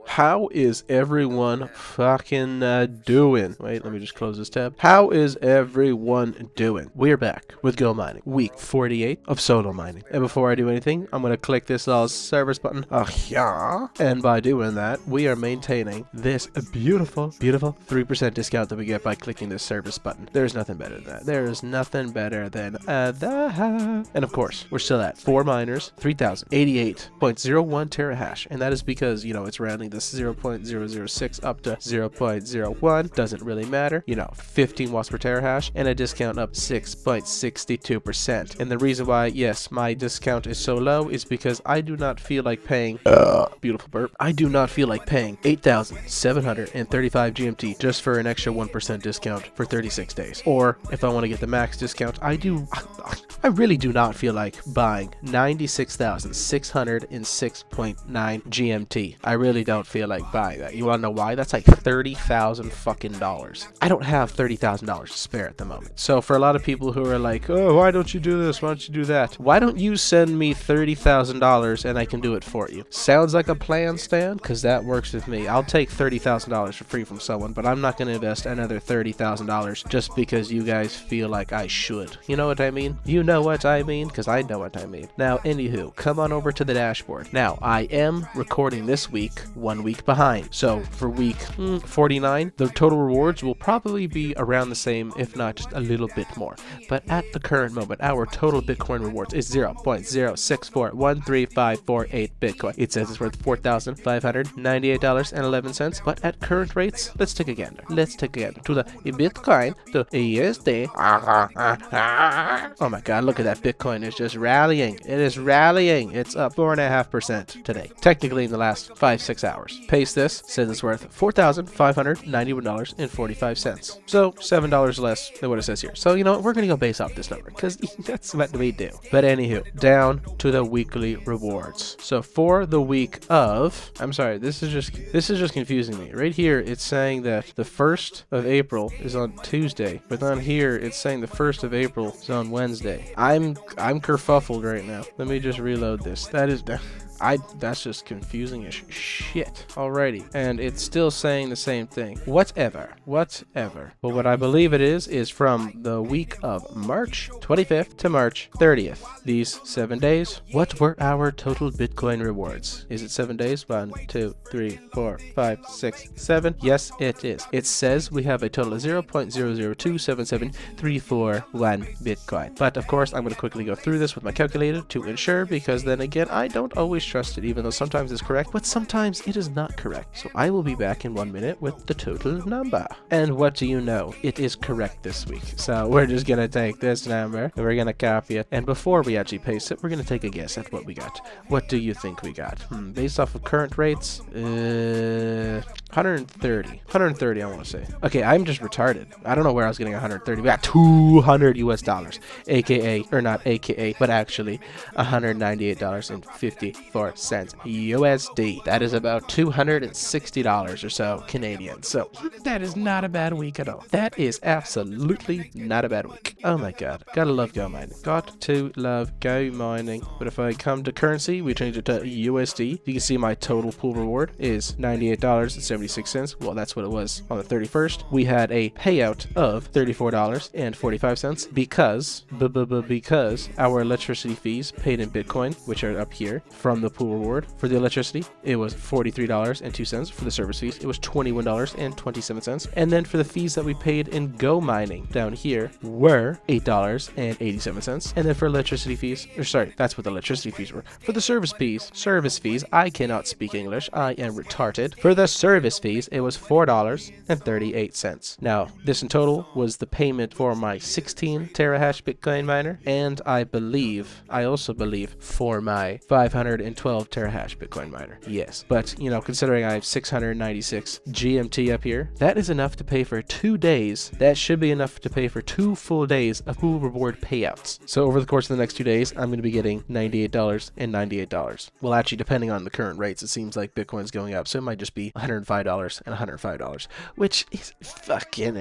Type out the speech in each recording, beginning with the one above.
How is everyone fucking doing? Wait, let me just close this tab. How is everyone doing? We're back with GoMining, week 48 of solo mining. And before I do anything, I'm going to click this little service button. Yeah. And by doing that, we are maintaining this beautiful 3% discount that we get by clicking this service button. There's nothing better than that. There is nothing better than that. And of course, we're still at 4 miners, 3,088.01 terahash. And that is because, you know, it's rounding this 0.006 up to 0.01. Doesn't really matter. You know, 15 watts per terahash and a discount up 6.62%. And the reason why, yes, my discount is so low is because I do not feel like paying beautiful burp. I do not feel like paying 8,735 GMT just for an extra 1% discount for 36 days. Or if I want to get the max discount, I really do not feel like buying 96,606.9 GMT. I really don't feel like buying that. You want to know why? That's like $30,000 fucking dollars. I don't have $30,000 to spare at the moment. So for a lot of people who are like, oh, why don't you do this? Why don't you do that? Why don't you send me $30,000 and I can do it for you? Sounds like a plan, Stan? Because that works with me. I'll take $30,000 for free from someone, but I'm not going to invest another $30,000 just because you guys feel like I should. You know what I mean? You know what I mean? Because I know what I mean. Now, anywho, come on over to the dashboard. Now, I am recording this week 1 week behind. So for week 49, the total rewards will probably be around the same, if not just a little bit more. But at the current moment, our total Bitcoin rewards is 0.064135548 Bitcoin. It says it's worth $4,598.11. But at current rates, let's take a gander. Let's take a gander to the Bitcoin, to USD. Oh my God, look at that. Bitcoin is just rallying. It is rallying. It's up 4.5% today. Technically in the last 5-6 hours. Paste this, says it's worth $4,591.45. So $7 less than what it says here. So you know what, we're gonna go base off this number because that's what we do. But anywho, down to the weekly rewards. So for the week of, I'm sorry, this is just confusing me. Right here it's saying that the 1st of April is on Tuesday, but on here it's saying the 1st of April is on Wednesday. I'm kerfuffled right now. Let me just reload this. That's just confusing as shit. Alrighty. And it's still saying the same thing. Whatever. Well, what I believe it is from the week of March 25th to March 30th. These 7 days. What were our total Bitcoin rewards? Is it 7 days? 1, 2, 3, 4, 5, 6, 7. Yes, it is. It says we have a total of 0.0027734 Bitcoin. But of course, I'm going to quickly go through this with my calculator to ensure, because then again, I don't always trust it, even though sometimes it's correct, but sometimes it is not correct. So I will be back in 1 minute with the total number. And what do you know? It is correct this week. So we're just gonna take this number and we're gonna copy it. And before we actually paste it, we're gonna take a guess at what we got. What do you think we got? Based off of current rates, 130 I want to say. Okay, I'm just retarded. I don't know where I was getting 130. We got $200 US, aka, or not aka, but actually $198.54 USD. That is about $260 or so Canadian. So that is not a bad week at all. That is absolutely not a bad week. Oh my God. Gotta love GoMining. Got to love GoMining. But if I come to currency, we change it to USD. You can see my total pool reward is $98.76. Well, that's what it was on the 31st. We had a payout of $34.45 because our electricity fees paid in Bitcoin, which are up here from the pool reward. For the electricity, it was $43.02. For the service fees, it was $21.27. And then for the fees that we paid in GoMining down here were $8.87. And then for electricity fees, or sorry, that's what the electricity fees were. For the service fees, I cannot speak English. I am retarded. For the service fees, it was $4.38. Now, this in total was the payment for my 16 terahash Bitcoin miner, and I also believe for my 512 terahash Bitcoin miner. Yes, but you know, considering I have 696 GMT up here, that is enough to pay for 2 days. That should be enough to pay for 2 full days of pool reward payouts. So over the course of the next 2 days, I'm going to be getting $98 and $98. Well, actually, depending on the current rates, it seems like Bitcoin's going up, so it might just be $105 and $105, which is fucking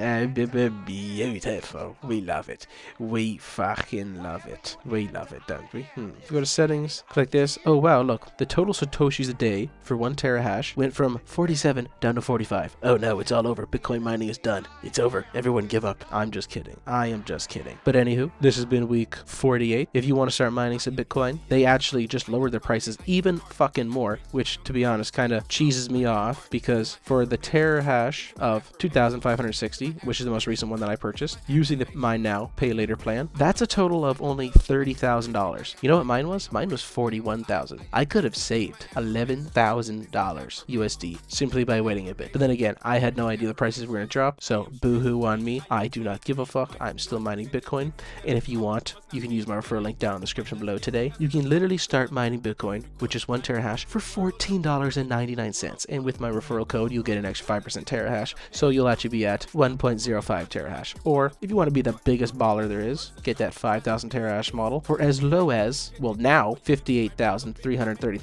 beautiful. We love it. We fucking love it. We love it, don't we? If you go to settings, click this. Oh wow, Now look, the total Satoshis a day for 1 terahash went from 47 down to 45. Oh no, it's all over. Bitcoin mining is done. It's over. Everyone give up. I'm just kidding. I am just kidding. But anywho, this has been week 48. If you want to start mining some Bitcoin, they actually just lowered their prices even fucking more, which to be honest kind of cheeses me off, because for the terahash of 2,560, which is the most recent one that I purchased, using the mine now, pay later plan, that's a total of only $30,000. You know what mine was? Mine was $41,000. I could have saved $11,000 USD simply by waiting a bit. But then again, I had no idea the prices were going to drop, so boo-hoo on me. I do not give a fuck. I'm still mining Bitcoin. And if you want, you can use my referral link down in the description below today. You can literally start mining Bitcoin with just 1 terahash for $14.99. And with my referral code, you'll get an extra 5% terahash. So you'll actually be at 1.05 terahash. Or if you want to be the biggest baller there is, get that 5,000 terahash model for as low as, well now, $58,333.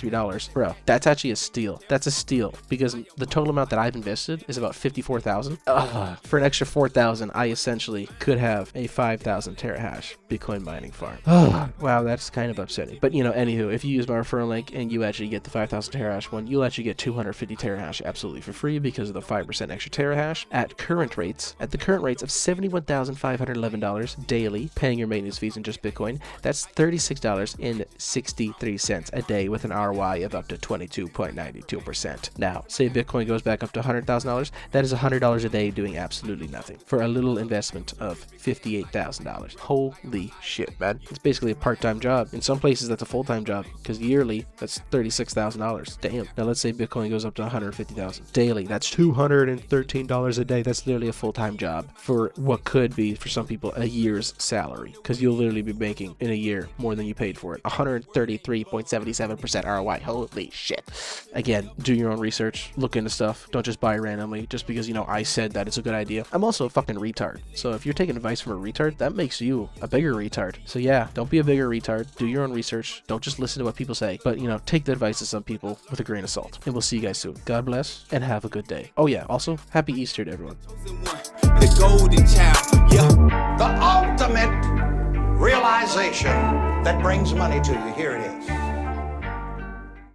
Bro, that's actually a steal. That's a steal, because the total amount that I've invested is about $54,000. For an extra $4,000, I essentially could have a 5,000 terahash Bitcoin mining farm. Wow, that's kind of upsetting. But you know, anywho, if you use my referral link and you actually get the 5,000 terahash one, you'll actually get 250 terahash absolutely for free because of the 5% extra terahash at current rates. At the current rates of $71,511 daily, paying your maintenance fees in just Bitcoin, that's $36.63 a day with an ROI of up to 22.92%. Now, say Bitcoin goes back up to $100,000, that is $100 a day doing absolutely nothing for a little investment of $58,000. Holy shit, man. It's basically a part-time job. In some places, that's a full-time job, because yearly, that's $36,000. Damn. Now, let's say Bitcoin goes up to $150,000 daily. That's $213 a day. That's literally a full-time job for what could be, for some people, a year's salary, because you'll literally be making in a year more than you paid for it. 133.77% ROI. Holy shit. Again, do your own research, look into stuff. Don't just buy randomly just because, you know, I said that it's a good idea. I'm also a fucking retard. So if you're taking advice from a retard, that makes you a bigger retard. So yeah, don't be a bigger retard. Do your own research. Don't just listen to what people say. But, you know, take the advice of some people with a grain of salt. And we'll see you guys soon. God bless and have a good day. Oh yeah, also, happy Easter to everyone. The golden child. Yeah. The ultimate realization that brings money to you. Here it is.